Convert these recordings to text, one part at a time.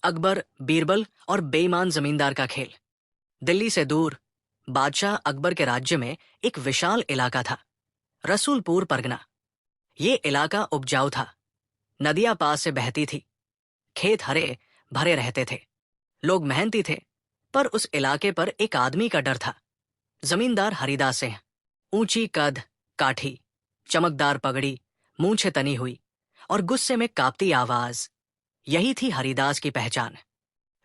अकबर, बीरबल और बेईमान जमींदार का खेल। दिल्ली से दूर बादशाह अकबर के राज्य में एक विशाल इलाका था, रसूलपुर परगना। ये इलाका उपजाऊ था, नदियां पास से बहती थी, खेत हरे भरे रहते थे, लोग मेहनती थे। पर उस इलाके पर एक आदमी का डर था, जमींदार हरिदास सिंह। ऊंची कद, काठी, चमकदार पगड़ी, मूंछें तनी हुई और गुस्से में कांपती आवाज, यही थी हरिदास की पहचान।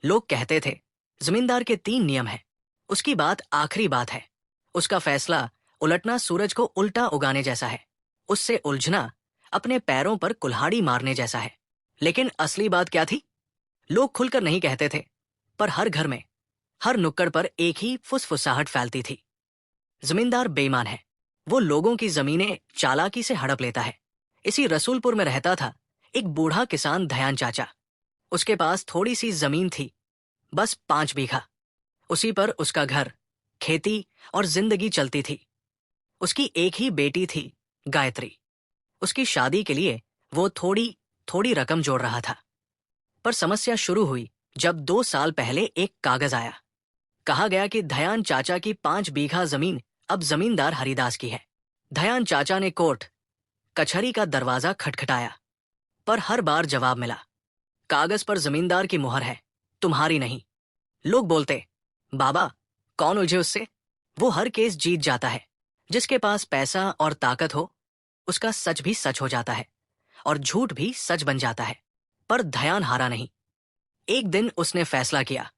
लोग कहते थे, जमींदार के 3 नियम हैं, उसकी बात आखिरी बात है, उसका फैसला उलटना सूरज को उल्टा उगाने जैसा है, उससे उलझना अपने पैरों पर कुल्हाड़ी मारने जैसा है। लेकिन असली बात क्या थी? लोग खुलकर नहीं कहते थे, पर हर घर में, हर नुक्कड़ पर एक ही फुसफुसाहट फैलती थी, जमींदार बेईमान है, वो लोगों की जमीनें चालाकी से हड़प लेता है। इसी रसूलपुर में रहता था एक बूढ़ा किसान धयान चाचा। उसके पास थोड़ी सी जमीन थी, बस 5 बीघा। उसी पर उसका घर, खेती और जिंदगी चलती थी। उसकी एक ही बेटी थी, गायत्री। उसकी शादी के लिए वो थोड़ी थोड़ी रकम जोड़ रहा था। पर समस्या शुरू हुई जब 2 साल पहले एक कागज आया। कहा गया कि धयान चाचा की 5 बीघा जमीन अब जमींदार हरिदास की है। धयान चाचा ने कोर्ट कचहरी का दरवाजा खटखटाया, पर हर बार जवाब मिला, कागज पर जमींदार की मुहर है, तुम्हारी नहीं। लोग बोलते, बाबा कौन उलझे उससे, वो हर केस जीत जाता है। जिसके पास पैसा और ताकत हो, उसका सच भी सच हो जाता है और झूठ भी सच बन जाता है। पर धयान हारा नहीं। एक दिन उसने फैसला किया,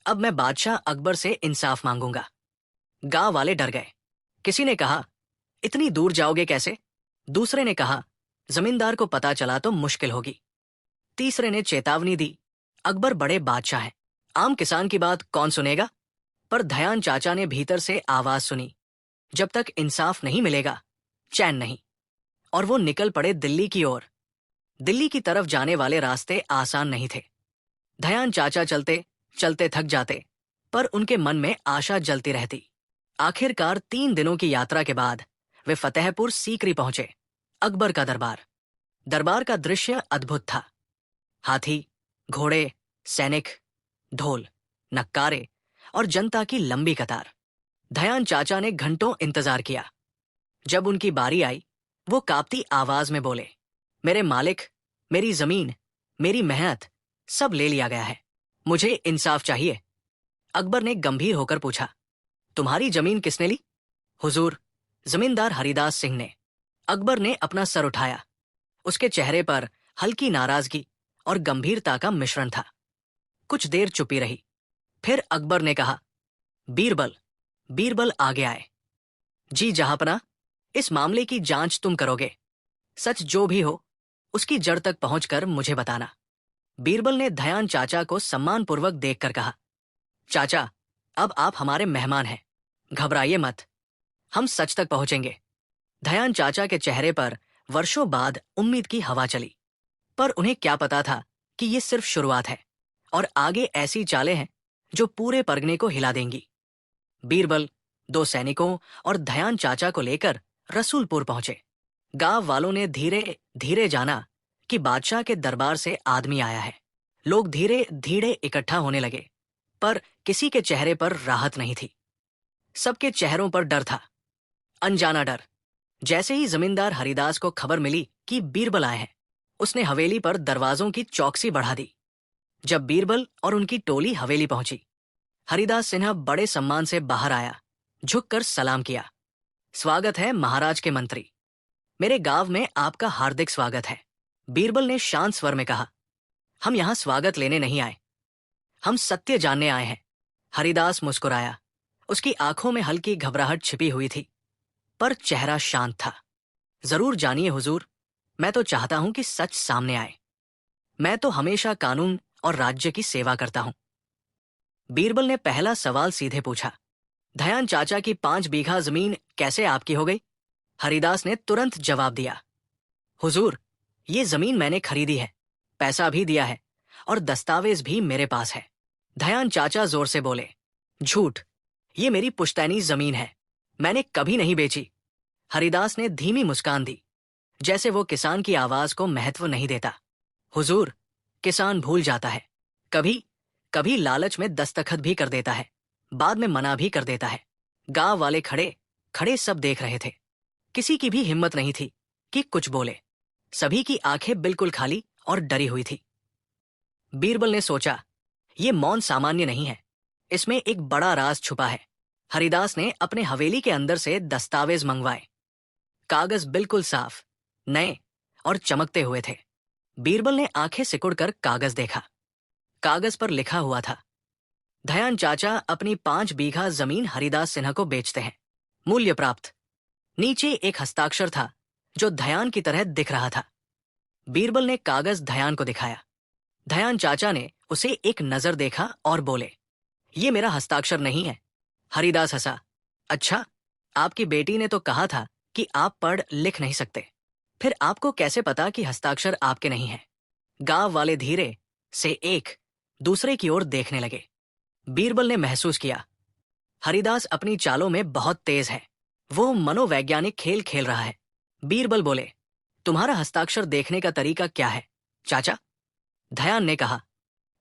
अब मैं बादशाह अकबर से इंसाफ मांगूंगा। गांव वाले डर गए। किसी ने कहा, इतनी दूर जाओगे कैसे? दूसरे ने कहा, जमींदार को पता चला तो मुश्किल होगी। तीसरे ने चेतावनी दी, अकबर बड़े बादशाह हैं, आम किसान की बात कौन सुनेगा? पर धयान चाचा ने भीतर से आवाज सुनी, जब तक इंसाफ नहीं मिलेगा, चैन नहीं। और वो निकल पड़े दिल्ली की ओर। दिल्ली की तरफ जाने वाले रास्ते आसान नहीं थे। धयान चाचा चलते चलते थक जाते, पर उनके मन में आशा जलती रहती। आखिरकार 3 दिनों की यात्रा के बाद वे फतेहपुर सीकरी पहुंचे, अकबर का दरबार। दरबार का दृश्य अद्भुत था। हाथी, घोड़े, सैनिक, ढोल, नक्कारे और जनता की लंबी कतार। धयान चाचा ने घंटों इंतजार किया। जब उनकी बारी आई, वो कांपती आवाज में बोले, मेरे मालिक, मेरी जमीन, मेरी मेहनत सब ले लिया गया है, मुझे इंसाफ चाहिए। अकबर ने गंभीर होकर पूछा, तुम्हारी जमीन किसने ली? हुजूर, जमींदार हरिदास सिंह ने। अकबर ने अपना सर उठाया। उसके चेहरे पर हल्की नाराजगी और गंभीरता का मिश्रण था। कुछ देर चुपी रही। फिर अकबर ने कहा, बीरबल। बीरबल आगे आए। जी जहांपना, इस मामले की जांच तुम करोगे। सच जो भी हो, उसकी जड़ तक पहुंचकर मुझे बताना। बीरबल ने धयान चाचा को सम्मानपूर्वक देखकर कहा, चाचा, अब आप हमारे मेहमान हैं, घबराइए मत, हम सच तक पहुंचेंगे। धयान चाचा के चेहरे पर वर्षों बाद उम्मीद की हवा चली, पर उन्हें क्या पता था कि ये सिर्फ शुरुआत है और आगे ऐसी चालें हैं जो पूरे परगने को हिला देंगी। बीरबल 2 सैनिकों और धयान चाचा को लेकर रसूलपुर पहुंचे। गांव वालों ने धीरे धीरे जाना कि बादशाह के दरबार से आदमी आया है। लोग धीरे धीरे इकट्ठा होने लगे, पर किसी के चेहरे पर राहत नहीं थी। सबके चेहरों पर डर था, अनजाना डर। जैसे ही जमींदार हरिदास को खबर मिली कि बीरबल आए हैं, उसने हवेली पर दरवाजों की चौकसी बढ़ा दी। जब बीरबल और उनकी टोली हवेली पहुंची, हरिदास सिन्हा बड़े सम्मान से बाहर आया, झुककर सलाम किया। स्वागत है महाराज के मंत्री, मेरे गांव में आपका हार्दिक स्वागत है। बीरबल ने शांत स्वर में कहा, हम यहां स्वागत लेने नहीं आए, हम सत्य जानने आए हैं। हरिदास मुस्कुराया। उसकी आंखों में हल्की घबराहट छिपी हुई थी, पर चेहरा शांत था। जरूर जानिए हुजूर, मैं तो चाहता हूं कि सच सामने आए। मैं तो हमेशा कानून और राज्य की सेवा करता हूं। बीरबल ने पहला सवाल सीधे पूछा, धयान चाचा की 5 बीघा जमीन कैसे आपकी हो गई? हरिदास ने तुरंत जवाब दिया, हुजूर, ये जमीन मैंने खरीदी है, पैसा भी दिया है और दस्तावेज भी मेरे पास है। धयान चाचा जोर से बोले, झूठ, ये मेरी पुश्तैनी जमीन है, मैंने कभी नहीं बेची। हरिदास ने धीमी मुस्कान दी, जैसे वो किसान की आवाज को महत्व नहीं देता। हुजूर, किसान भूल जाता है, कभी कभी लालच में दस्तखत भी कर देता है, बाद में मना भी कर देता है। गांव वाले खड़े खड़े सब देख रहे थे। किसी की भी हिम्मत नहीं थी कि कुछ बोले। सभी की आंखें बिल्कुल खाली और डरी हुई थी। बीरबल ने सोचा, ये मौन सामान्य नहीं है, इसमें एक बड़ा राज छुपा है। हरिदास ने अपने हवेली के अंदर से दस्तावेज मंगवाए। कागज बिल्कुल साफ, नए और चमकते हुए थे। बीरबल ने आंखें सिकुड़कर कागज देखा। कागज पर लिखा हुआ था, दयान चाचा अपनी 5 बीघा जमीन हरिदास सिन्हा को बेचते हैं, मूल्य प्राप्त। नीचे एक हस्ताक्षर था जो धयान की तरह दिख रहा था। बीरबल ने कागज धयान को दिखाया। धयान चाचा ने उसे एक नजर देखा और बोले, ये मेरा हस्ताक्षर नहीं है। हरिदास हंसा, अच्छा, आपकी बेटी ने तो कहा था कि आप पढ़ लिख नहीं सकते, फिर आपको कैसे पता कि हस्ताक्षर आपके नहीं है? गांव वाले धीरे से एक दूसरे की ओर देखने लगे। बीरबल ने महसूस किया, हरिदास अपनी चालों में बहुत तेज है, वो मनोवैज्ञानिक खेल खेल रहा है। बीरबल बोले, तुम्हारा हस्ताक्षर देखने का तरीका क्या है चाचा? धयान ने कहा,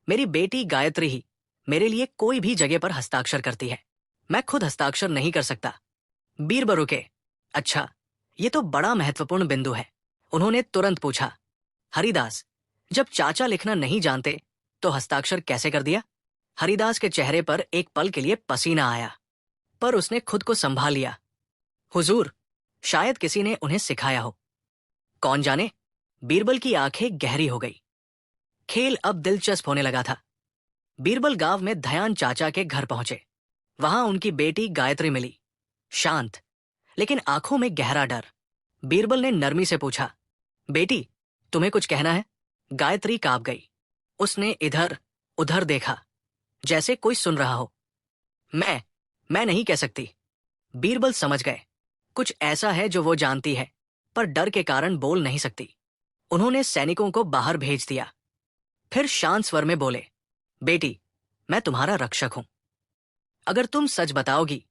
मेरी बेटी गायत्री ही मेरे लिए कोई भी जगह पर हस्ताक्षर करती है, मैं खुद हस्ताक्षर नहीं कर सकता। बीरबल रुके, अच्छा, ये तो बड़ा महत्वपूर्ण बिंदु है। उन्होंने तुरंत पूछा, हरिदास, जब चाचा लिखना नहीं जानते तो हस्ताक्षर कैसे कर दिया? हरिदास के चेहरे पर एक पल के लिए पसीना आया, पर उसने खुद को संभाल लिया। हुजूर, शायद किसी ने उन्हें सिखाया हो। कौन जाने? बीरबल की आंखें गहरी हो गई। खेल अब दिलचस्प होने लगा था। बीरबल गांव में धयान चाचा के घर पहुंचे। वहां उनकी बेटी गायत्री मिली, शांत लेकिन आंखों में गहरा डर। बीरबल ने नरमी से पूछा, बेटी, तुम्हें कुछ कहना है? गायत्री कांप गई। उसने इधर उधर देखा, जैसे कोई सुन रहा हो। मैं नहीं कह सकती। बीरबल समझ गए, कुछ ऐसा है जो वो जानती है, पर डर के कारण बोल नहीं सकती। उन्होंने सैनिकों को बाहर भेज दिया। फिर शांत स्वर में बोले, बेटी, मैं तुम्हारा रक्षक हूं। अगर तुम सच बताओगी,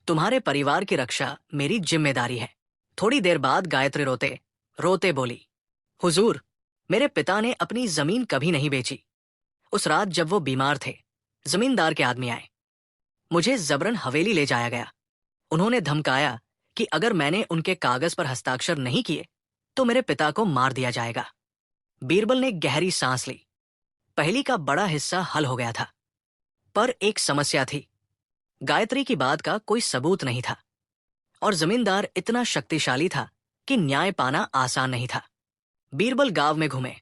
तुम्हारे परिवार की रक्षा मेरी जिम्मेदारी है। थोड़ी देर बाद गायत्री रोते रोते बोली, हुजूर, मेरे पिता ने अपनी जमीन कभी नहीं बेची। उस रात जब वो बीमार थे, जमींदार के आदमी आए। मुझे जबरन हवेली ले जाया गया। उन्होंने धमकाया कि अगर मैंने उनके कागज पर हस्ताक्षर नहीं किए तो मेरे पिता को मार दिया जाएगा। बीरबल ने गहरी सांस ली। पहली का बड़ा हिस्सा हल हो गया था, पर एक समस्या थी। गायत्री की बात का कोई सबूत नहीं था, और जमींदार इतना शक्तिशाली था कि न्याय पाना आसान नहीं था। बीरबल गांव में घूमे।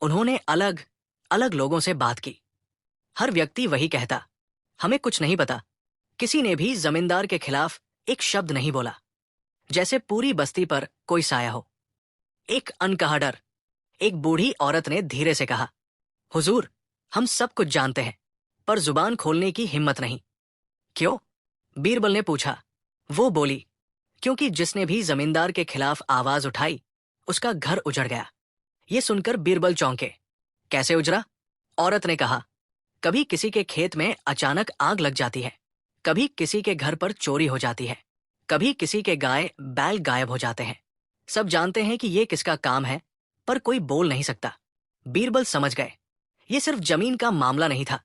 उन्होंने अलग अलग लोगों से बात की। हर व्यक्ति वही कहता, हमें कुछ नहीं पता। किसी ने भी जमींदार के खिलाफ एक शब्द नहीं बोला, जैसे पूरी बस्ती पर कोई साया हो। एक अनकहा डर। एक बूढ़ी औरत ने धीरे से कहा, हुजूर, हम सब कुछ जानते हैं, पर जुबान खोलने की हिम्मत नहीं। क्यों? बीरबल ने पूछा। वो बोली, क्योंकि जिसने भी जमींदार के खिलाफ आवाज उठाई, उसका घर उजड़ गया। ये सुनकर बीरबल चौंके। कैसे उजड़ा? औरत ने कहा, कभी किसी के खेत में अचानक आग लग जाती है, कभी किसी के घर पर चोरी हो जाती है, कभी किसी के गाय बैल गायब हो जाते हैं। सब जानते हैं कि ये किसका काम है, पर कोई बोल नहीं सकता। बीरबल समझ गए, ये सिर्फ जमीन का मामला नहीं था,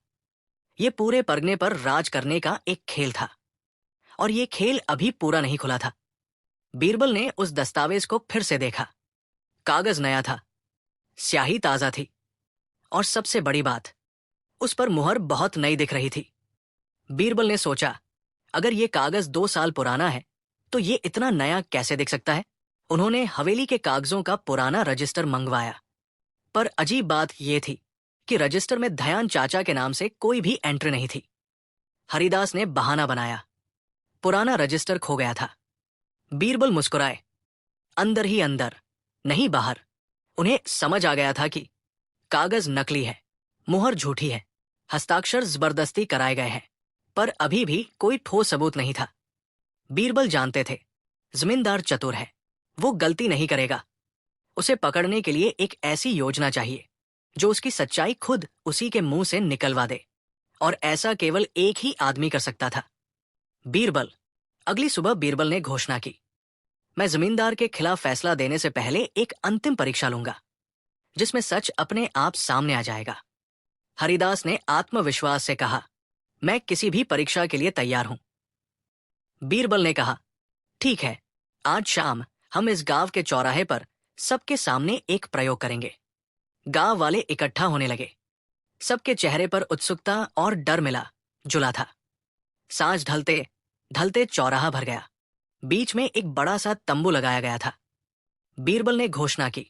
ये पूरे परगने पर राज करने का एक खेल था, और ये खेल अभी पूरा नहीं खुला था। बीरबल ने उस दस्तावेज को फिर से देखा। कागज नया था, स्याही ताजा थी, और सबसे बड़ी बात, उस पर मुहर बहुत नई दिख रही थी। बीरबल ने सोचा, अगर ये कागज 2 साल पुराना है तो ये इतना नया कैसे दिख सकता है? उन्होंने हवेली के कागजों का पुराना रजिस्टर मंगवाया, पर अजीब बात यह थी कि रजिस्टर में धयान चाचा के नाम से कोई भी एंट्री नहीं थी। हरिदास ने बहाना बनाया, पुराना रजिस्टर खो गया था। बीरबल मुस्कुराए, अंदर ही अंदर, नहीं बाहर। उन्हें समझ आ गया था कि कागज नकली है, मुहर झूठी है, हस्ताक्षर जबरदस्ती कराए गए हैं, पर अभी भी कोई ठोस सबूत नहीं था। बीरबल जानते थे, जमींदार चतुर है, वो गलती नहीं करेगा। उसे पकड़ने के लिए एक ऐसी योजना चाहिए जो उसकी सच्चाई खुद उसी के मुंह से निकलवा दे, और ऐसा केवल एक ही आदमी कर सकता था, बीरबल। अगली सुबह बीरबल ने घोषणा की, मैं जमींदार के खिलाफ फैसला देने से पहले एक अंतिम परीक्षा लूंगा, जिसमें सच अपने आप सामने आ जाएगा। हरिदास ने आत्मविश्वास से कहा, मैं किसी भी परीक्षा के लिए तैयार हूं। बीरबल ने कहा, ठीक है, आज शाम हम इस गांव के चौराहे पर सबके सामने एक प्रयोग करेंगे। गांव वाले इकट्ठा होने लगे। सबके चेहरे पर उत्सुकता और डर मिला जुला था। सांझ ढलते ढलते चौराहा भर गया। बीच में एक बड़ा सा तंबू लगाया गया था। बीरबल ने घोषणा की,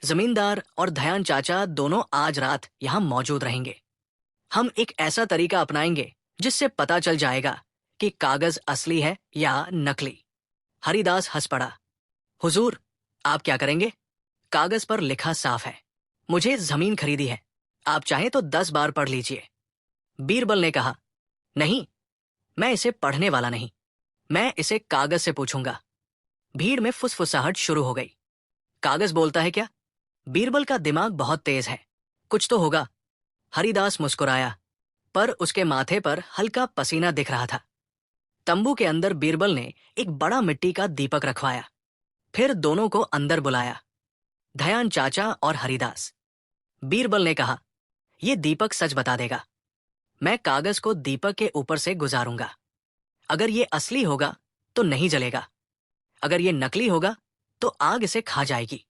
जमींदार और दयान चाचा दोनों आज रात यहां मौजूद रहेंगे। हम एक ऐसा तरीका अपनाएंगे जिससे पता चल जाएगा कि कागज असली है या नकली। हरिदास हंस पड़ा। हुजूर, आप क्या करेंगे? कागज पर लिखा साफ है, मुझे जमीन खरीदी है। आप चाहें तो 10 बार पढ़ लीजिए। बीरबल ने कहा, नहीं, मैं इसे पढ़ने वाला नहीं, मैं इसे कागज से पूछूंगा। भीड़ में फुसफुसाहट शुरू हो गई। कागज बोलता है क्या? बीरबल का दिमाग बहुत तेज है, कुछ तो होगा। हरिदास मुस्कुराया, पर उसके माथे पर हल्का पसीना दिख रहा था। तंबू के अंदर बीरबल ने एक बड़ा मिट्टी का दीपक रखवाया। फिर दोनों को अंदर बुलाया, दयान चाचा और हरिदास। बीरबल ने कहा, यह दीपक सच बता देगा। मैं कागज को दीपक के ऊपर से गुजारूंगा। अगर ये असली होगा तो नहीं जलेगा, अगर ये नकली होगा तो आग इसे खा जाएगी।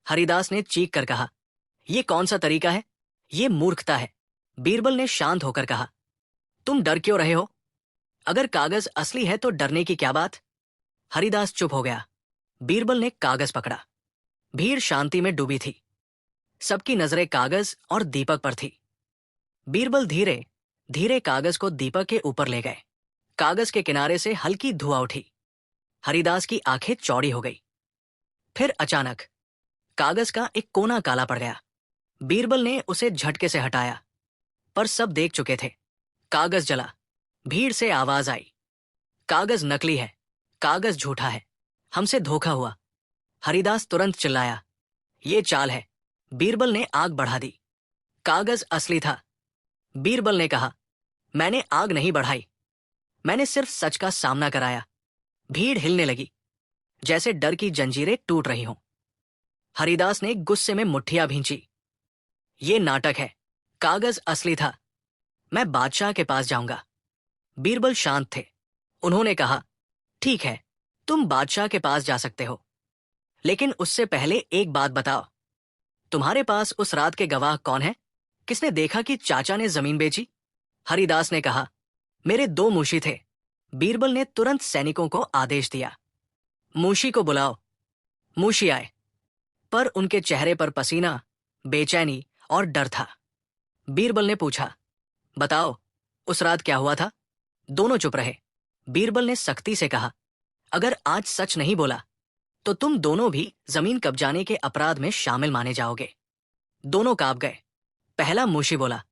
हरिदास ने चीख कर कहा, यह कौन सा तरीका है? ये मूर्खता है। बीरबल ने शांत होकर कहा, तुम डर क्यों रहे हो? अगर कागज असली है तो डरने की क्या बात? हरिदास चुप हो गया। बीरबल ने कागज पकड़ा। भीड़ शांति में डूबी थी। सबकी नजरें कागज और दीपक पर थी। बीरबल धीरे धीरे कागज को दीपक के ऊपर ले गए। कागज के किनारे से हल्की धुआं उठी। हरिदास की आंखें चौड़ी हो गई। फिर अचानक कागज का एक कोना काला पड़ गया। बीरबल ने उसे झटके से हटाया, पर सब देख चुके थे। कागज जला। भीड़ से आवाज आई, कागज नकली है, कागज झूठा है, हमसे धोखा हुआ। हरिदास तुरंत चिल्लाया, ये चाल है। बीरबल ने आग बढ़ा दी। कागज असली था। बीरबल ने कहा, मैंने आग नहीं बढ़ाई, मैंने सिर्फ सच का सामना कराया। भीड़ हिलने लगी, जैसे डर की जंजीरें टूट रही हों। हरिदास ने गुस्से में मुट्ठियां भींची। ये नाटक है, कागज असली था, मैं बादशाह के पास जाऊंगा। बीरबल शांत थे। उन्होंने कहा, ठीक है, तुम बादशाह के पास जा सकते हो, लेकिन उससे पहले एक बात बताओ, तुम्हारे पास उस रात के गवाह कौन है? किसने देखा कि चाचा ने जमीन बेची? हरिदास ने कहा, मेरे 2 मूशी थे। बीरबल ने तुरंत सैनिकों को आदेश दिया, मूशी को बुलाओ। मूशी आए, पर उनके चेहरे पर पसीना, बेचैनी और डर था। बीरबल ने पूछा, बताओ, उस रात क्या हुआ था? दोनों चुप रहे। बीरबल ने सख्ती से कहा, अगर आज सच नहीं बोला तो तुम दोनों भी जमीन कब्जाने के अपराध में शामिल माने जाओगे। दोनों कांप गए। पहला मूशी बोला,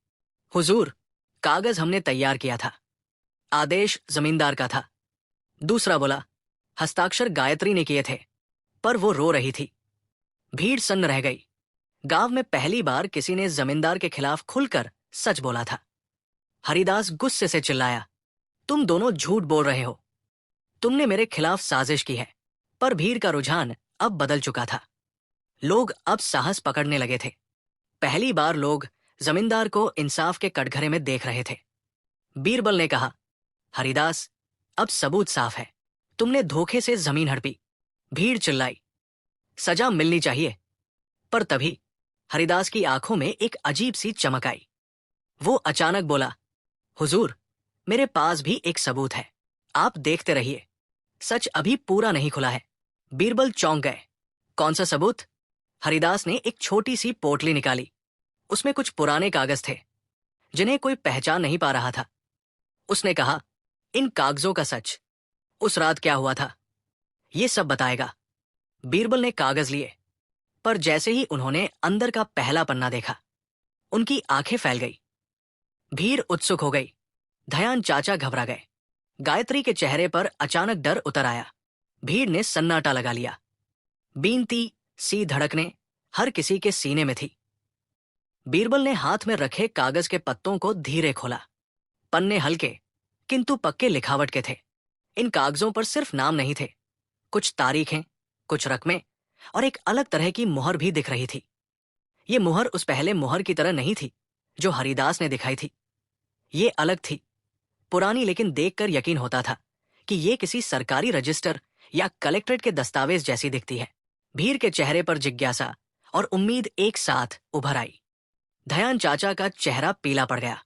हुजूर, कागज हमने तैयार किया था, आदेश जमींदार का था। दूसरा बोला, हस्ताक्षर गायत्री ने किए थे, पर वो रो रही थी। भीड़ सन्न रह गई। गांव में पहली बार किसी ने जमींदार के खिलाफ खुलकर सच बोला था। हरिदास गुस्से से चिल्लाया, तुम दोनों झूठ बोल रहे हो, तुमने मेरे खिलाफ साजिश की है। पर भीड़ का रुझान अब बदल चुका था। लोग अब साहस पकड़ने लगे थे। पहली बार लोग जमींदार को इंसाफ के कटघरे में देख रहे थे। बीरबल ने कहा, हरिदास, अब सबूत साफ है, तुमने धोखे से जमीन हड़पी। भीड़ चिल्लाई, सजा मिलनी चाहिए। पर तभी हरिदास की आंखों में एक अजीब सी चमक आई। वो अचानक बोला, हुजूर, मेरे पास भी एक सबूत है, आप देखते रहिए, सच अभी पूरा नहीं खुला है। बीरबल चौंक गए। कौन सा सबूत? हरिदास ने एक छोटी सी पोटली निकाली। उसमें कुछ पुराने कागज थे, जिन्हें कोई पहचान नहीं पा रहा था। उसने कहा, इन कागजों का सच, उस रात क्या हुआ था, ये सब बताएगा। बीरबल ने कागज लिए, पर जैसे ही उन्होंने अंदर का पहला पन्ना देखा, उनकी आंखें फैल गई। भीड़ उत्सुक हो गई। दयान चाचा घबरा गए। गायत्री के चेहरे पर अचानक डर उतर आया। भीड़ ने सन्नाटा लगा लिया। बीनती सी धड़कने हर किसी के सीने में थी। बीरबल ने हाथ में रखे कागज के पत्तों को धीरे खोला। पन्ने हल्के किंतु पक्के लिखावट के थे। इन कागजों पर सिर्फ नाम नहीं थे, कुछ तारीखें, कुछ रकमें और एक अलग तरह की मुहर भी दिख रही थी। ये मुहर उस पहले मुहर की तरह नहीं थी, जो हरिदास ने दिखाई थी ये अलग थी, पुरानी, लेकिन देखकर यकीन होता था कि ये किसी सरकारी रजिस्टर या कलेक्ट्रेट के दस्तावेज जैसी दिखती है। भीड़ के चेहरे पर जिज्ञासा और उम्मीद एक साथ उभर आई। दयान चाचा का चेहरा पीला पड़ गया,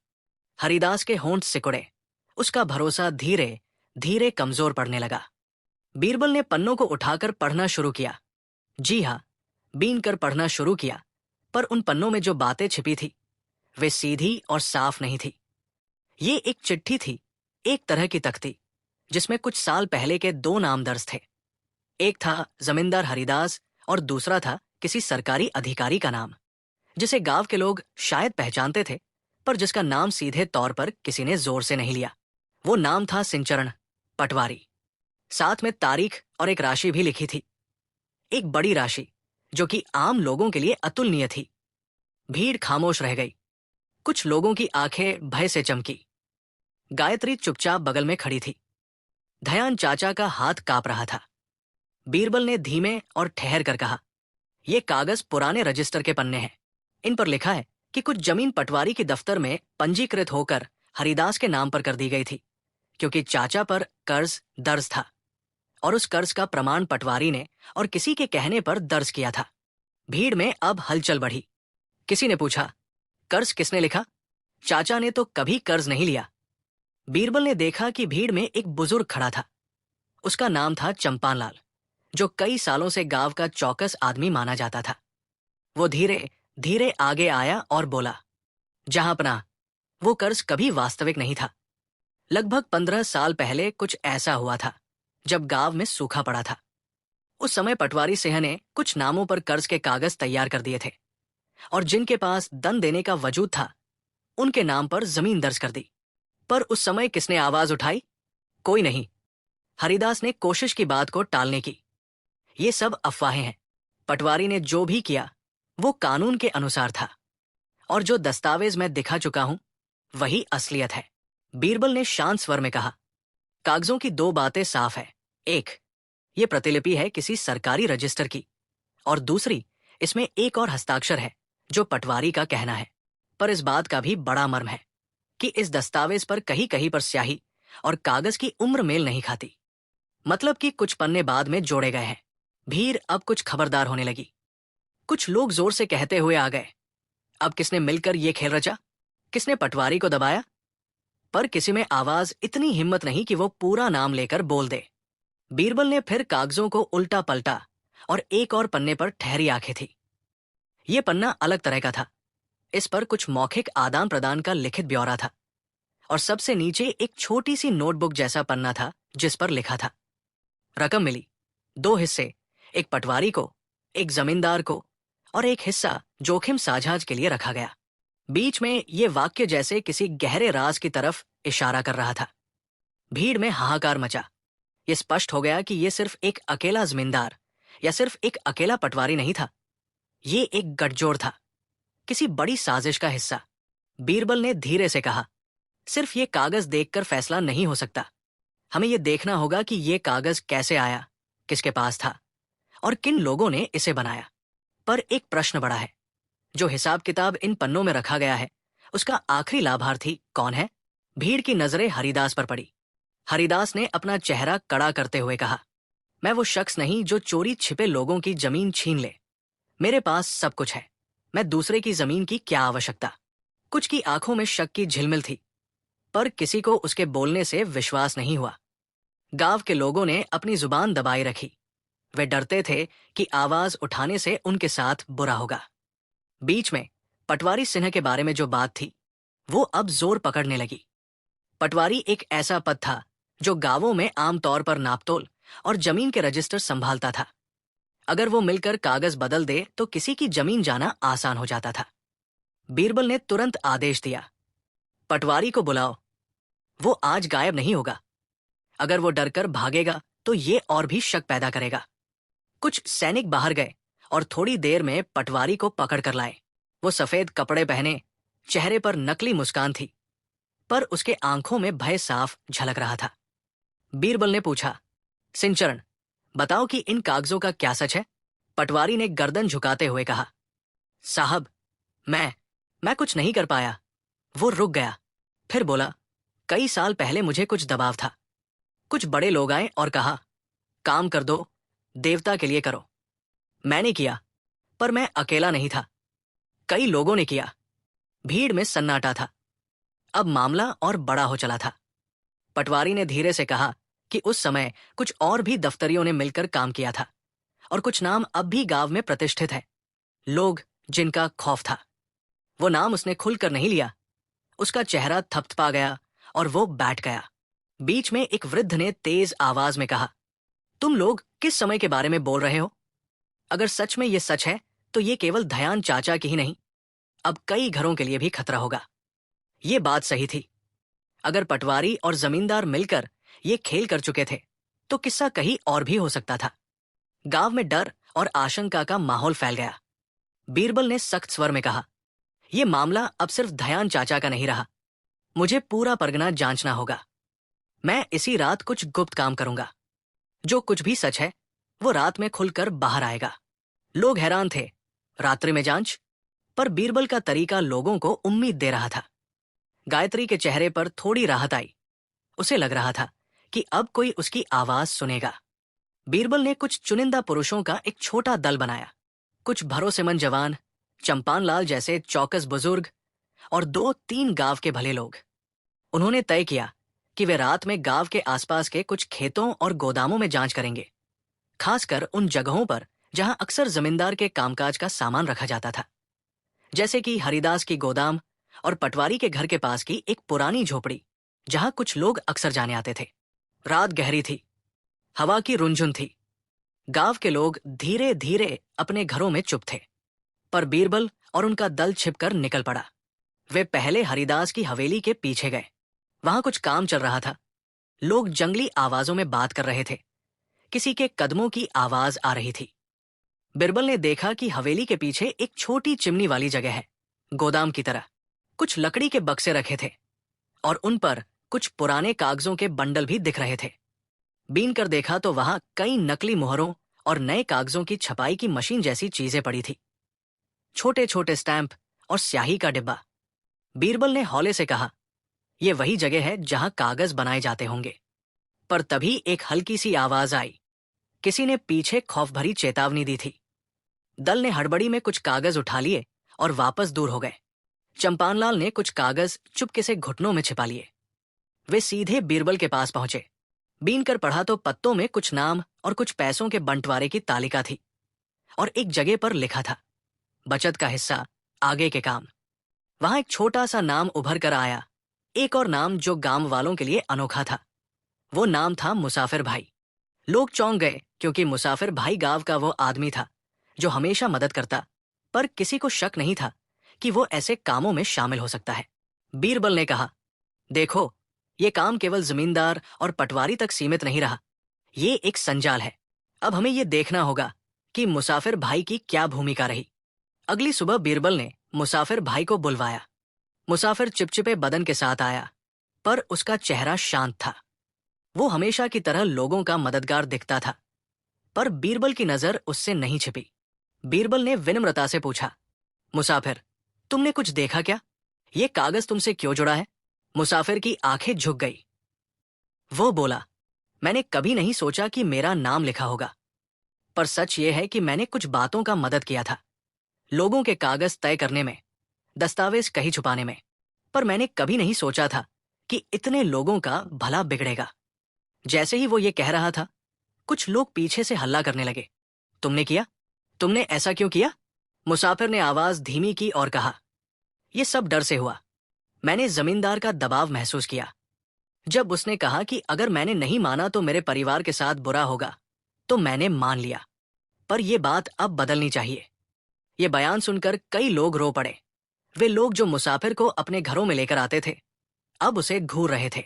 हरिदास के होंठ सिकुड़े, उसका भरोसा धीरे धीरे कमजोर पड़ने लगा। बीरबल ने पन्नों को उठाकर पढ़ना शुरू किया। जी हाँ, बीन कर पढ़ना शुरू किया, पर उन पन्नों में जो बातें छिपी थी वे सीधी और साफ नहीं थी। ये एक चिट्ठी थी, एक तरह की तख्ती, जिसमें कुछ साल पहले के दो नाम दर्ज थे। एक था जमींदार हरिदास और दूसरा था किसी सरकारी अधिकारी का नाम, जिसे गांव के लोग शायद पहचानते थे, पर जिसका नाम सीधे तौर पर किसी ने जोर से नहीं लिया। वो नाम था सिंचरण पटवारी। साथ में तारीख और एक राशि भी लिखी थी, एक बड़ी राशि जो कि आम लोगों के लिए अतुलनीय थी। भीड़ खामोश रह गई। कुछ लोगों की आंखें भय से चमकी। गायत्री चुपचाप बगल में खड़ी थी। दयान चाचा का हाथ कांप रहा था। बीरबल ने धीमे और ठहर कर कहा, ये कागज पुराने रजिस्टर के पन्ने हैं। इन पर लिखा है कि कुछ जमीन पटवारी के दफ्तर में पंजीकृत होकर हरिदास के नाम पर कर दी गई थी, क्योंकि चाचा पर कर्ज दर्ज था और उस कर्ज का प्रमाण पटवारी ने और किसी के कहने पर दर्ज किया था। भीड़ में अब हलचल बढ़ी। किसी ने पूछा, कर्ज किसने लिखा? चाचा ने तो कभी कर्ज नहीं लिया। बीरबल ने देखा कि भीड़ में एक बुजुर्ग खड़ा था। उसका नाम था चंपान लाल, जो कई सालों से गांव का चौकस आदमी माना जाता था। वो धीरे धीरे आगे आया और बोला, जहांपना, वो कर्ज कभी वास्तविक नहीं था। लगभग 15 साल पहले कुछ ऐसा हुआ था जब गांव में सूखा पड़ा था। उस समय पटवारी सिंह ने कुछ नामों पर कर्ज के कागज तैयार कर दिए थे और जिनके पास दन देने का वजूद था उनके नाम पर जमीन दर्ज कर दी। पर उस समय किसने आवाज उठाई? कोई नहीं। हरिदास ने कोशिश की बात को टालने की। ये सब अफवाहें हैं। पटवारी ने जो भी किया वो कानून के अनुसार था और जो दस्तावेज मैं दिखा चुका हूं वही असलियत है। बीरबल ने शांत स्वर में कहा, कागजों की दो बातें साफ है। एक, ये प्रतिलिपि है किसी सरकारी रजिस्टर की, और दूसरी, इसमें एक और हस्ताक्षर है जो पटवारी का कहना है। पर इस बात का भी बड़ा मर्म है कि इस दस्तावेज पर कहीं कहीं पर स्याही और कागज की उम्र मेल नहीं खाती। मतलब कि कुछ पन्ने बाद में जोड़े गए हैं। भीड़ अब कुछ खबरदार होने लगी। कुछ लोग जोर से कहते हुए आ गए, अब किसने मिलकर ये खेल रचा? किसने पटवारी को दबाया? पर किसी में आवाज इतनी हिम्मत नहीं कि वो पूरा नाम लेकर बोल दे। बीरबल ने फिर कागजों को उल्टा पलटा और एक और पन्ने पर ठहरी आंखें थी। ये पन्ना अलग तरह का था। इस पर कुछ मौखिक आदान प्रदान का लिखित ब्यौरा था और सबसे नीचे एक छोटी सी नोटबुक जैसा पन्ना था जिस पर लिखा था, रकम मिली 2 हिस्से, एक पटवारी को, एक जमींदार को और एक हिस्सा जोखिम साझाज के लिए रखा गया। बीच में ये वाक्य जैसे किसी गहरे राज की तरफ इशारा कर रहा था। भीड़ में हाहाकार मचा। ये स्पष्ट हो गया कि ये सिर्फ एक अकेला जमींदार या सिर्फ एक अकेला पटवारी नहीं था। ये एक गठजोड़ था, किसी बड़ी साजिश का हिस्सा। बीरबल ने धीरे से कहा, सिर्फ ये कागज देखकर फैसला नहीं हो सकता। हमें ये देखना होगा कि ये कागज कैसे आया, किसके पास था और किन लोगों ने इसे बनाया। पर एक प्रश्न बड़ा है, जो हिसाब किताब इन पन्नों में रखा गया है उसका आखिरी लाभार्थी कौन है? भीड़ की नजरें हरिदास पर पड़ी। हरिदास ने अपना चेहरा कड़ा करते हुए कहा, मैं वो शख्स नहीं जो चोरी छिपे लोगों की जमीन छीन ले। मेरे पास सब कुछ है, मैं दूसरे की जमीन की क्या आवश्यकता? कुछ की आंखों में शक की झिलमिल थी, पर किसी को उसके बोलने से विश्वास नहीं हुआ। गांव के लोगों ने अपनी जुबान दबाए रखी। वे डरते थे कि आवाज उठाने से उनके साथ बुरा होगा। बीच में पटवारी सिन्हा के बारे में जो बात थी वो अब जोर पकड़ने लगी। पटवारी एक ऐसा पद था जो गांवों में आमतौर पर नापतोल और जमीन के रजिस्टर संभालता था। अगर वो मिलकर कागज बदल दे तो किसी की जमीन जाना आसान हो जाता था। बीरबल ने तुरंत आदेश दिया, पटवारी को बुलाओ। वो आज गायब नहीं होगा। अगर वो डरकर भागेगा तो ये और भी शक पैदा करेगा। कुछ सैनिक बाहर गए और थोड़ी देर में पटवारी को पकड़ कर लाए। वो सफेद कपड़े पहने, चेहरे पर नकली मुस्कान थी, पर उसके आंखों में भय साफ झलक रहा था। बीरबल ने पूछा, सिंचरण, बताओ कि इन कागजों का क्या सच है? पटवारी ने गर्दन झुकाते हुए कहा, साहब, मैं कुछ नहीं कर पाया। वो रुक गया, फिर बोला, कई साल पहले मुझे कुछ दबाव था। कुछ बड़े लोग आए और कहा, काम कर दो, देवता के लिए करो। मैंने किया, पर मैं अकेला नहीं था, कई लोगों ने किया। भीड़ में सन्नाटा था। अब मामला और बड़ा हो चला था। पटवारी ने धीरे से कहा कि उस समय कुछ और भी दफ्तरियों ने मिलकर काम किया था, और कुछ नाम अब भी गांव में प्रतिष्ठित हैं, लोग जिनका खौफ था। वो नाम उसने खुलकर नहीं लिया। उसका चेहरा थपथपा गया और वो बैठ गया। बीच में एक वृद्ध ने तेज आवाज में कहा, तुम लोग किस समय के बारे में बोल रहे हो? अगर सच में ये सच है तो ये केवल दयान चाचा की ही नहीं, अब कई घरों के लिए भी खतरा होगा। ये बात सही थी। अगर पटवारी और जमींदार मिलकर ये खेल कर चुके थे तो किस्सा कहीं और भी हो सकता था। गांव में डर और आशंका का माहौल फैल गया। बीरबल ने सख्त स्वर में कहा, यह मामला अब सिर्फ दयान चाचा का नहीं रहा, मुझे पूरा परगना जांचना होगा। मैं इसी रात कुछ गुप्त काम करूंगा। जो कुछ भी सच है वो रात में खुलकर बाहर आएगा। लोग हैरान थे, रात्रि में जांच? पर बीरबल का तरीका लोगों को उम्मीद दे रहा था। गायत्री के चेहरे पर थोड़ी राहत आई। उसे लग रहा था कि अब कोई उसकी आवाज सुनेगा। बीरबल ने कुछ चुनिंदा पुरुषों का एक छोटा दल बनाया, कुछ भरोसेमंद जवान, चंपान लाल जैसे चौकस बुजुर्ग और 2-3 गांव के भले लोग। उन्होंने तय किया कि वे रात में गांव के आसपास के कुछ खेतों और गोदामों में जांच करेंगे, खासकर उन जगहों पर जहां अक्सर जमींदार के कामकाज का सामान रखा जाता था, जैसे कि हरिदास की गोदाम और पटवारी के घर के पास की एक पुरानी झोपड़ी जहां कुछ लोग अक्सर जाने आते थे। रात गहरी थी, हवा की रुंझुन थी। गांव के लोग धीरे धीरे अपने घरों में चुप थे, पर बीरबल और उनका दल छिपकर निकल पड़ा। वे पहले हरिदास की हवेली के पीछे गए। वहां कुछ काम चल रहा था। लोग जंगली आवाजों में बात कर रहे थे। किसी के कदमों की आवाज आ रही थी। बीरबल ने देखा कि हवेली के पीछे एक छोटी चिमनी वाली जगह है, गोदाम की तरह। कुछ लकड़ी के बक्से रखे थे और उन पर कुछ पुराने कागजों के बंडल भी दिख रहे थे। बीन कर देखा तो वहां कई नकली मुहरों और नए कागजों की छपाई की मशीन जैसी चीजें पड़ी थी, छोटे छोटे स्टैंप और स्याही का डिब्बा। बीरबल ने हौले से कहा, यह वही जगह है जहां कागज बनाए जाते होंगे। पर तभी एक हल्की सी आवाज आई। किसी ने पीछे खौफ भरी चेतावनी दी थी। दल ने हड़बड़ी में कुछ कागज उठा लिए और वापस दूर हो गए। चंपानलाल ने कुछ कागज चुपके से घुटनों में छिपा लिए। वे सीधे बीरबल के पास पहुंचे। बीन कर पढ़ा तो पत्तों में कुछ नाम और कुछ पैसों के बंटवारे की तालिका थी, और एक जगह पर लिखा था, बचत का हिस्सा, आगे के काम। वहां एक छोटा सा नाम उभर कर आया, एक और नाम जो गांव वालों के लिए अनोखा था। वो नाम था मुसाफिर भाई। लोग चौंक गए, क्योंकि मुसाफिर भाई गांव का वो आदमी था जो हमेशा मदद करता, पर किसी को शक नहीं था कि वो ऐसे कामों में शामिल हो सकता है। बीरबल ने कहा, देखो, ये काम केवल जमींदार और पटवारी तक सीमित नहीं रहा, ये एक संजाल है। अब हमें ये देखना होगा कि मुसाफिर भाई की क्या भूमिका रही। अगली सुबह बीरबल ने मुसाफिर भाई को बुलवाया। मुसाफिर चिपचिपे बदन के साथ आया, पर उसका चेहरा शांत था। वो हमेशा की तरह लोगों का मददगार दिखता था, पर बीरबल की नजर उससे नहीं छिपी। बीरबल ने विनम्रता से पूछा, मुसाफिर, तुमने कुछ देखा क्या? ये कागज तुमसे क्यों जुड़ा है? मुसाफिर की आंखें झुक गई। वो बोला, मैंने कभी नहीं सोचा कि मेरा नाम लिखा होगा, पर सच ये है कि मैंने कुछ बातों का मदद किया था, लोगों के कागज तय करने में, दस्तावेज कहीं छुपाने में। पर मैंने कभी नहीं सोचा था कि इतने लोगों का भला बिगड़ेगा। जैसे ही वो ये कह रहा था, कुछ लोग पीछे से हल्ला करने लगे। तुमने किया? तुमने ऐसा क्यों किया? मुसाफिर ने आवाज धीमी की और कहा, यह सब डर से हुआ। मैंने जमींदार का दबाव महसूस किया। जब उसने कहा कि अगर मैंने नहीं माना तो मेरे परिवार के साथ बुरा होगा, तो मैंने मान लिया। पर यह बात अब बदलनी चाहिए। यह बयान सुनकर कई लोग रो पड़े। वे लोग जो मुसाफिर को अपने घरों में लेकर आते थे, अब उसे घूर रहे थे।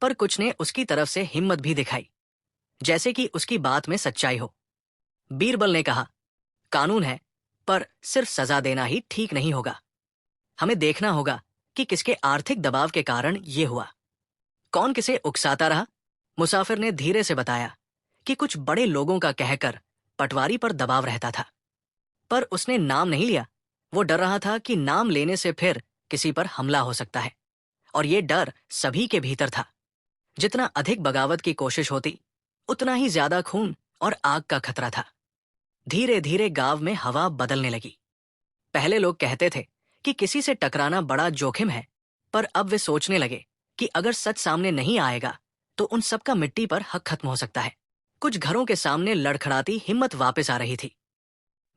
पर कुछ ने उसकी तरफ से हिम्मत भी दिखाई, जैसे कि उसकी बात में सच्चाई हो। बीरबल ने कहा, कानून है, पर सिर्फ सजा देना ही ठीक नहीं होगा। हमें देखना होगा कि किसके आर्थिक दबाव के कारण यह हुआ, कौन किसे उकसाता रहा। मुसाफिर ने धीरे से बताया कि कुछ बड़े लोगों का कहकर पटवारी पर दबाव रहता था, पर उसने नाम नहीं लिया। वो डर रहा था कि नाम लेने से फिर किसी पर हमला हो सकता है, और ये डर सभी के भीतर था। जितना अधिक बगावत की कोशिश होती, उतना ही ज्यादा खून और आग का खतरा था। धीरे धीरे गांव में हवा बदलने लगी। पहले लोग कहते थे कि किसी से टकराना बड़ा जोखिम है, पर अब वे सोचने लगे कि अगर सच सामने नहीं आएगा तो उन सबका मिट्टी पर हक खत्म हो सकता है। कुछ घरों के सामने लड़खड़ाती हिम्मत वापस आ रही थी।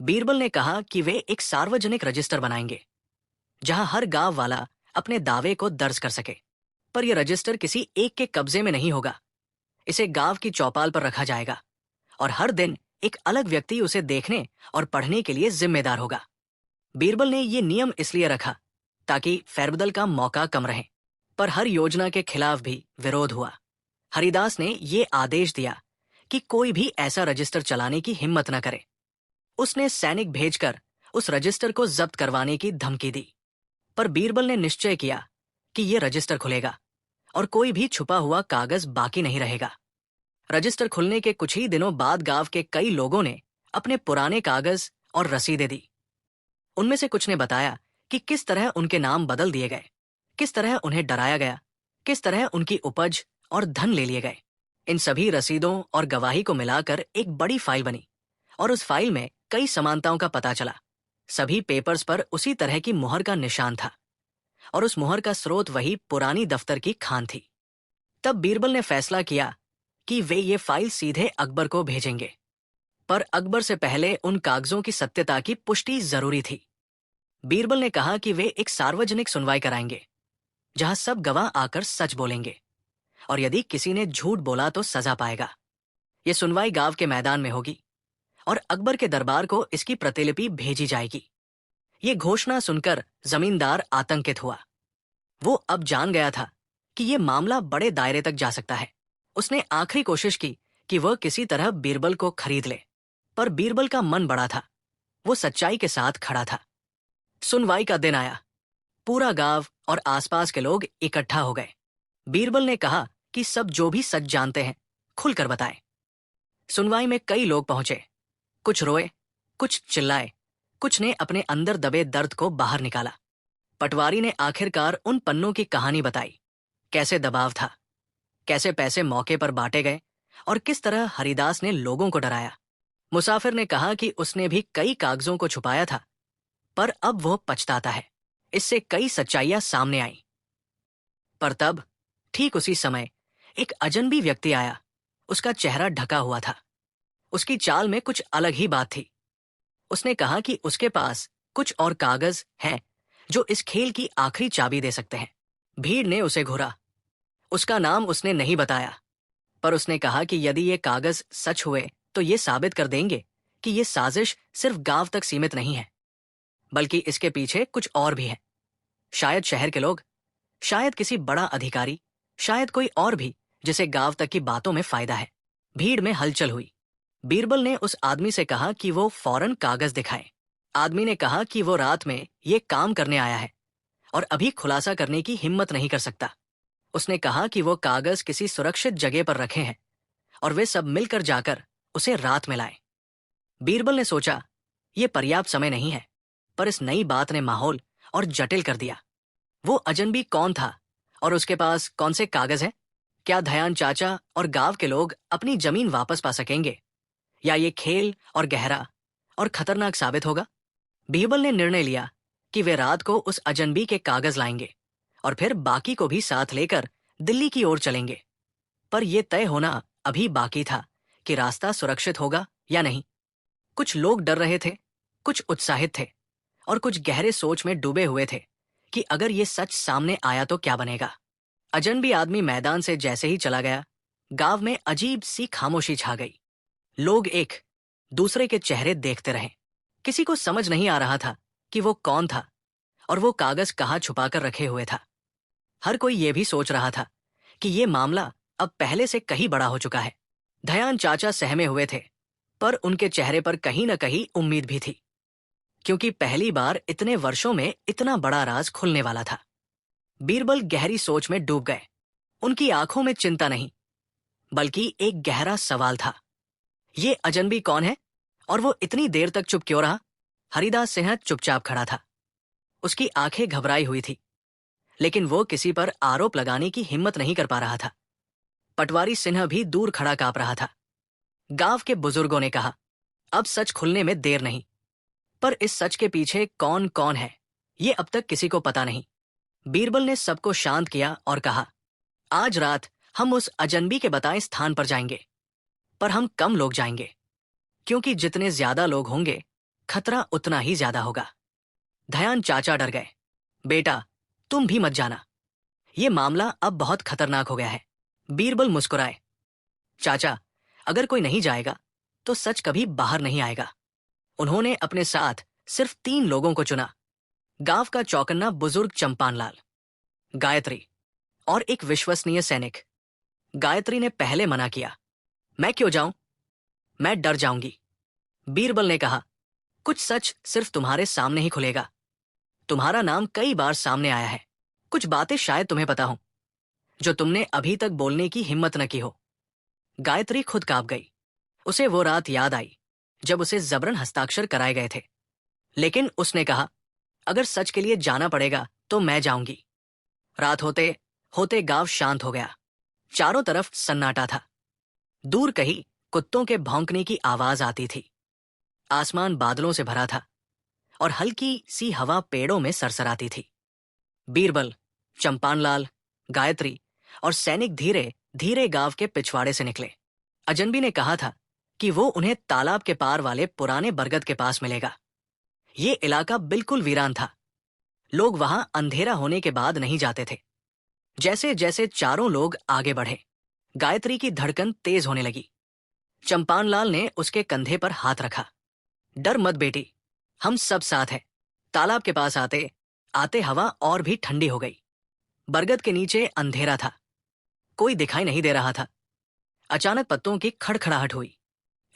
बीरबल ने कहा कि वे एक सार्वजनिक रजिस्टर बनाएंगे, जहां हर गांव वाला अपने दावे को दर्ज कर सके। पर यह रजिस्टर किसी एक के कब्जे में नहीं होगा। इसे गांव की चौपाल पर रखा जाएगा, और हर दिन एक अलग व्यक्ति उसे देखने और पढ़ने के लिए जिम्मेदार होगा। बीरबल ने यह नियम इसलिए रखा ताकि फेरबदल का मौका कम रहे। पर हर योजना के खिलाफ भी विरोध हुआ। हरिदास ने यह आदेश दिया कि कोई भी ऐसा रजिस्टर चलाने की हिम्मत न करे। उसने सैनिक भेजकर उस रजिस्टर को जब्त करवाने की धमकी दी। पर बीरबल ने निश्चय किया कि यह रजिस्टर खुलेगा और कोई भी छुपा हुआ कागज बाकी नहीं रहेगा। रजिस्टर खुलने के कुछ ही दिनों बाद गांव के कई लोगों ने अपने पुराने कागज और रसीदें दी। उनमें से कुछ ने बताया कि किस तरह उनके नाम बदल दिए गए, किस तरह उन्हें डराया गया, किस तरह उनकी उपज और धन ले लिए गए। इन सभी रसीदों और गवाही को मिलाकर एक बड़ी फाइल बनी, और उस फाइल में कई समानताओं का पता चला। सभी पेपर्स पर उसी तरह की मुहर का निशान था, और उस मुहर का स्रोत वही पुरानी दफ्तर की खान थी। तब बीरबल ने फैसला किया कि वे ये फाइल सीधे अकबर को भेजेंगे, पर अकबर से पहले उन कागजों की सत्यता की पुष्टि जरूरी थी। बीरबल ने कहा कि वे एक सार्वजनिक सुनवाई कराएंगे, जहां सब गवाह आकर सच बोलेंगे, और यदि किसी ने झूठ बोला तो सजा पाएगा। यह सुनवाई गांव के मैदान में होगी, और अकबर के दरबार को इसकी प्रतिलिपि भेजी जाएगी। ये घोषणा सुनकर जमींदार आतंकित हुआ। वो अब जान गया था कि यह मामला बड़े दायरे तक जा सकता है। उसने आखिरी कोशिश की कि वह किसी तरह बीरबल को खरीद ले, पर बीरबल का मन बड़ा था। वो सच्चाई के साथ खड़ा था। सुनवाई का दिन आया। पूरा गांव और आसपास के लोग इकट्ठा हो गए। बीरबल ने कहा कि सब जो भी सच जानते हैं खुलकर बताएं। सुनवाई में कई लोग पहुंचे। कुछ रोए, कुछ चिल्लाए, कुछ ने अपने अंदर दबे दर्द को बाहर निकाला। पटवारी ने आखिरकार उन पन्नों की कहानी बताई, कैसे दबाव था, कैसे पैसे मौके पर बांटे गए, और किस तरह हरिदास ने लोगों को डराया। मुसाफिर ने कहा कि उसने भी कई कागजों को छुपाया था, पर अब वो पछताता है। इससे कई सच्चाइयां सामने आईं। पर तब ठीक उसी समय एक अजनबी व्यक्ति आया। उसका चेहरा ढका हुआ था। उसकी चाल में कुछ अलग ही बात थी। उसने कहा कि उसके पास कुछ और कागज हैं जो इस खेल की आखिरी चाबी दे सकते हैं। भीड़ ने उसे घूरा। उसका नाम उसने नहीं बताया, पर उसने कहा कि यदि ये कागज सच हुए तो ये साबित कर देंगे कि ये साजिश सिर्फ गांव तक सीमित नहीं है, बल्कि इसके पीछे कुछ और भी है। शायद शहर के लोग, शायद किसी बड़ा अधिकारी, शायद कोई और भी जिसे गांव तक की बातों में फायदा है। भीड़ में हलचल हुई। बीरबल ने उस आदमी से कहा कि वो फौरन कागज दिखाए। आदमी ने कहा कि वो रात में ये काम करने आया है और अभी खुलासा करने की हिम्मत नहीं कर सकता। उसने कहा कि वो कागज किसी सुरक्षित जगह पर रखे हैं और वे सब मिलकर जाकर उसे रात में लाए। बीरबल ने सोचा, ये पर्याप्त समय नहीं है, पर इस नई बात ने माहौल और जटिल कर दिया। वो अजनबी कौन था और उसके पास कौन से कागज हैं? क्या दयान चाचा और गांव के लोग अपनी जमीन वापस पा सकेंगे, या ये खेल और गहरा और खतरनाक साबित होगा? बीरबल ने निर्णय लिया कि वे रात को उस अजनबी के कागज लाएंगे और फिर बाकी को भी साथ लेकर दिल्ली की ओर चलेंगे। पर यह तय होना अभी बाकी था कि रास्ता सुरक्षित होगा या नहीं। कुछ लोग डर रहे थे, कुछ उत्साहित थे, और कुछ गहरे सोच में डूबे हुए थे कि अगर ये सच सामने आया तो क्या बनेगा। अजनबी आदमी मैदान से जैसे ही चला गया, गांव में अजीब सी खामोशी छा गई। लोग एक दूसरे के चेहरे देखते रहे। किसी को समझ नहीं आ रहा था कि वो कौन था और वो कागज कहाँ छुपाकर रखे हुए था। हर कोई ये भी सोच रहा था कि ये मामला अब पहले से कहीं बड़ा हो चुका है। दयान चाचा सहमे हुए थे, पर उनके चेहरे पर कहीं न कहीं उम्मीद भी थी, क्योंकि पहली बार इतने वर्षों में इतना बड़ा राज खुलने वाला था। बीरबल गहरी सोच में डूब गए। उनकी आंखों में चिंता नहीं, बल्कि एक गहरा सवाल था। ये अजनबी कौन है और वो इतनी देर तक चुप क्यों रहा? हरिदास सिंह चुपचाप खड़ा था। उसकी आंखें घबराई हुई थी, लेकिन वो किसी पर आरोप लगाने की हिम्मत नहीं कर पा रहा था। पटवारी सिन्हा भी दूर खड़ा कांप रहा था। गांव के बुजुर्गों ने कहा, अब सच खुलने में देर नहीं। पर इस सच के पीछे कौन कौन है, ये अब तक किसी को पता नहीं। बीरबल ने सबको शांत किया और कहा, आज रात हम उस अजनबी के बताए स्थान पर जाएंगे। पर हम कम लोग जाएंगे, क्योंकि जितने ज्यादा लोग होंगे खतरा उतना ही ज्यादा होगा। दयान चाचा डर गए। बेटा, तुम भी मत जाना, ये मामला अब बहुत खतरनाक हो गया है। बीरबल मुस्कुराए। चाचा, अगर कोई नहीं जाएगा तो सच कभी बाहर नहीं आएगा। उन्होंने अपने साथ सिर्फ 3 लोगों को चुना। गांव का चौकन्ना बुजुर्ग चंपान लाल, गायत्री और एक विश्वसनीय सैनिक। गायत्री ने पहले मना किया। मैं क्यों जाऊं? मैं डर जाऊंगी। बीरबल ने कहा, कुछ सच सिर्फ तुम्हारे सामने ही खुलेगा। तुम्हारा नाम कई बार सामने आया है। कुछ बातें शायद तुम्हें पता हो जो तुमने अभी तक बोलने की हिम्मत न की हो। गायत्री खुद कांप गई। उसे वो रात याद आई जब उसे जबरन हस्ताक्षर कराए गए थे। लेकिन उसने कहा, अगर सच के लिए जाना पड़ेगा तो मैं जाऊंगी। रात होते होते गांव शांत हो गया। चारों तरफ सन्नाटा था। दूर कहीं कुत्तों के भौंकने की आवाज आती थी। आसमान बादलों से भरा था और हल्की सी हवा पेड़ों में सरसराती थी। बीरबल, चंपानलाल, गायत्री और सैनिक धीरे धीरे गांव के पिछवाड़े से निकले। अजनबी ने कहा था कि वो उन्हें तालाब के पार वाले पुराने बरगद के पास मिलेगा। ये इलाका बिल्कुल वीरान था। लोग वहां अंधेरा होने के बाद नहीं जाते थे। जैसे जैसे चारों लोग आगे बढ़े, गायत्री की धड़कन तेज होने लगी। चंपानलाल ने उसके कंधे पर हाथ रखा। डर मत बेटी, हम सब साथ हैं। तालाब के पास आते आते हवा और भी ठंडी हो गई। बरगद के नीचे अंधेरा था, कोई दिखाई नहीं दे रहा था। अचानक पत्तों की खड़खड़ाहट हुई।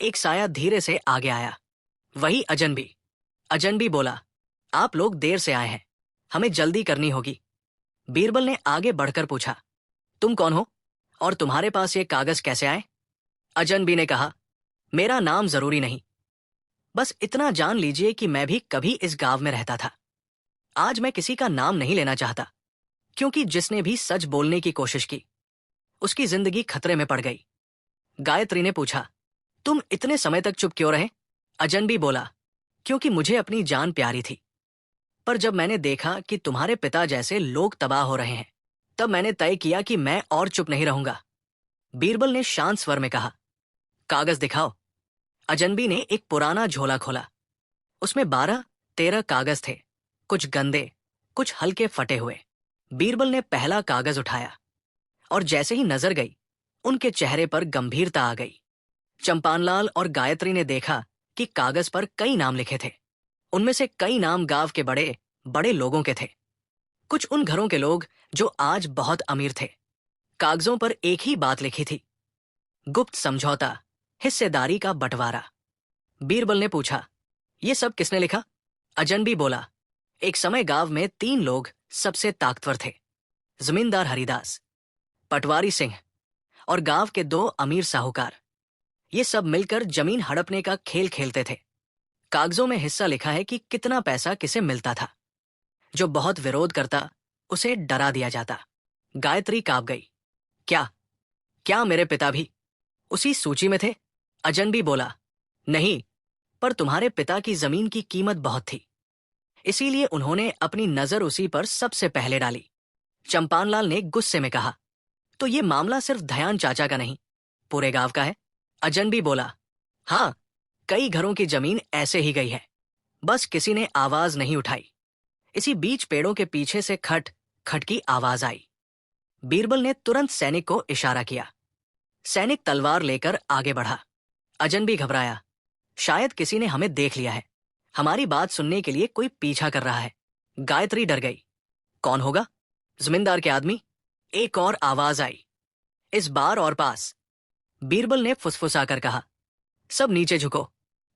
एक साया धीरे से आगे आया। वही अजनबी। अजनबी बोला, आप लोग देर से आए हैं, हमें जल्दी करनी होगी। बीरबल ने आगे बढ़कर पूछा, तुम कौन हो और तुम्हारे पास ये कागज कैसे आए? अजनबी ने कहा, मेरा नाम जरूरी नहीं, बस इतना जान लीजिए कि मैं भी कभी इस गांव में रहता था। आज मैं किसी का नाम नहीं लेना चाहता, क्योंकि जिसने भी सच बोलने की कोशिश की उसकी जिंदगी खतरे में पड़ गई। गायत्री ने पूछा, तुम इतने समय तक चुप क्यों रहे? अजनबी बोला, क्योंकि मुझे अपनी जान प्यारी थी। पर जब मैंने देखा कि तुम्हारे पिता जैसे लोग तबाह हो रहे हैं, तब मैंने तय किया कि मैं और चुप नहीं रहूंगा। बीरबल ने शांत स्वर में कहा, कागज दिखाओ। अजनबी ने एक पुराना झोला खोला। उसमें 12-13 कागज थे, कुछ गंदे, कुछ हल्के फटे हुए। बीरबल ने पहला कागज उठाया और जैसे ही नजर गई, उनके चेहरे पर गंभीरता आ गई। चंपानलाल और गायत्री ने देखा कि कागज पर कई नाम लिखे थे। उनमें से कई नाम गांव के बड़े बड़े लोगों के थे, कुछ उन घरों के लोग जो आज बहुत अमीर थे। कागजों पर एक ही बात लिखी थी, गुप्त समझौता, हिस्सेदारी का बंटवारा। बीरबल ने पूछा, ये सब किसने लिखा? अजनबी बोला, एक समय गांव में 3 लोग सबसे ताकतवर थे, जमींदार हरिदास, पटवारी सिंह और गांव के 2 अमीर साहूकार। ये सब मिलकर जमीन हड़पने का खेल खेलते थे। कागजों में हिस्सा लिखा है कि कितना पैसा किसे मिलता था। जो बहुत विरोध करता उसे डरा दिया जाता। गायत्री कांप गई। क्या क्या मेरे पिता भी उसी सूची में थे? अजनबी बोला, नहीं, पर तुम्हारे पिता की जमीन की कीमत बहुत थी, इसीलिए उन्होंने अपनी नजर उसी पर सबसे पहले डाली। चंपानलाल ने गुस्से में कहा, तो ये मामला सिर्फ दयान चाचा का नहीं, पूरे गांव का है। अजनबी बोला, हाँ, कई घरों की जमीन ऐसे ही गई है, बस किसी ने आवाज नहीं उठाई। इसी बीच पेड़ों के पीछे से खट खट की आवाज आई। बीरबल ने तुरंत सैनिक को इशारा किया। सैनिक तलवार लेकर आगे बढ़ा। अजनबी घबराया, शायद किसी ने हमें देख लिया है, हमारी बात सुनने के लिए कोई पीछा कर रहा है। गायत्री डर गई। कौन होगा? जमींदार के आदमी? एक और आवाज आई, इस बार और पास। बीरबल ने फुसफुसाकर कहा, सब नीचे झुको।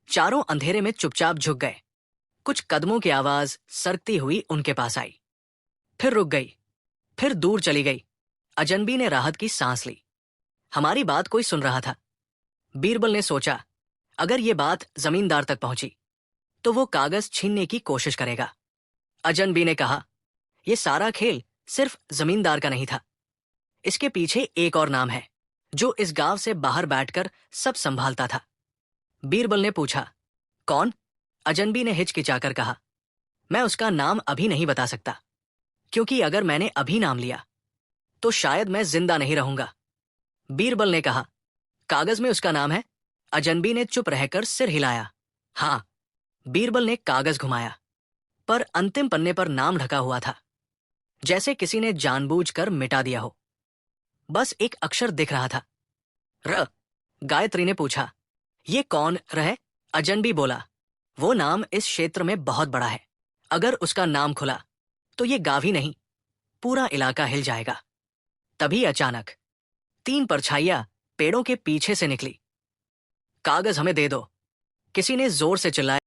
चारों अंधेरे में चुपचाप झुक गए। कुछ कदमों की आवाज सरकती हुई उनके पास आई, फिर रुक गई, फिर दूर चली गई। अजनबी ने राहत की सांस ली। हमारी बात कोई सुन रहा था। बीरबल ने सोचा, अगर ये बात जमींदार तक पहुंची तो वो कागज छीनने की कोशिश करेगा। अजनबी ने कहा, यह सारा खेल सिर्फ जमींदार का नहीं था। इसके पीछे एक और नाम है जो इस गांव से बाहर बैठकर सब संभालता था। बीरबल ने पूछा, कौन? अजनबी ने हिचकिचाकर कहा, मैं उसका नाम अभी नहीं बता सकता, क्योंकि अगर मैंने अभी नाम लिया तो शायद मैं जिंदा नहीं रहूंगा। बीरबल ने कहा, कागज में उसका नाम है? अजनबी ने चुप रहकर सिर हिलाया। हां। बीरबल ने कागज घुमाया, पर अंतिम पन्ने पर नाम ढका हुआ था, जैसे किसी ने जानबूझकर मिटा दिया हो। बस एक अक्षर दिख रहा था, र। गायत्री ने पूछा, ये कौन र है? अजनबी बोला, वो नाम इस क्षेत्र में बहुत बड़ा है। अगर उसका नाम खुला तो ये गांव ही नहीं, पूरा इलाका हिल जाएगा। तभी अचानक 3 परछाइयां पेड़ों के पीछे से निकली। कागज हमें दे दो, किसी ने जोर से चिल्लाया।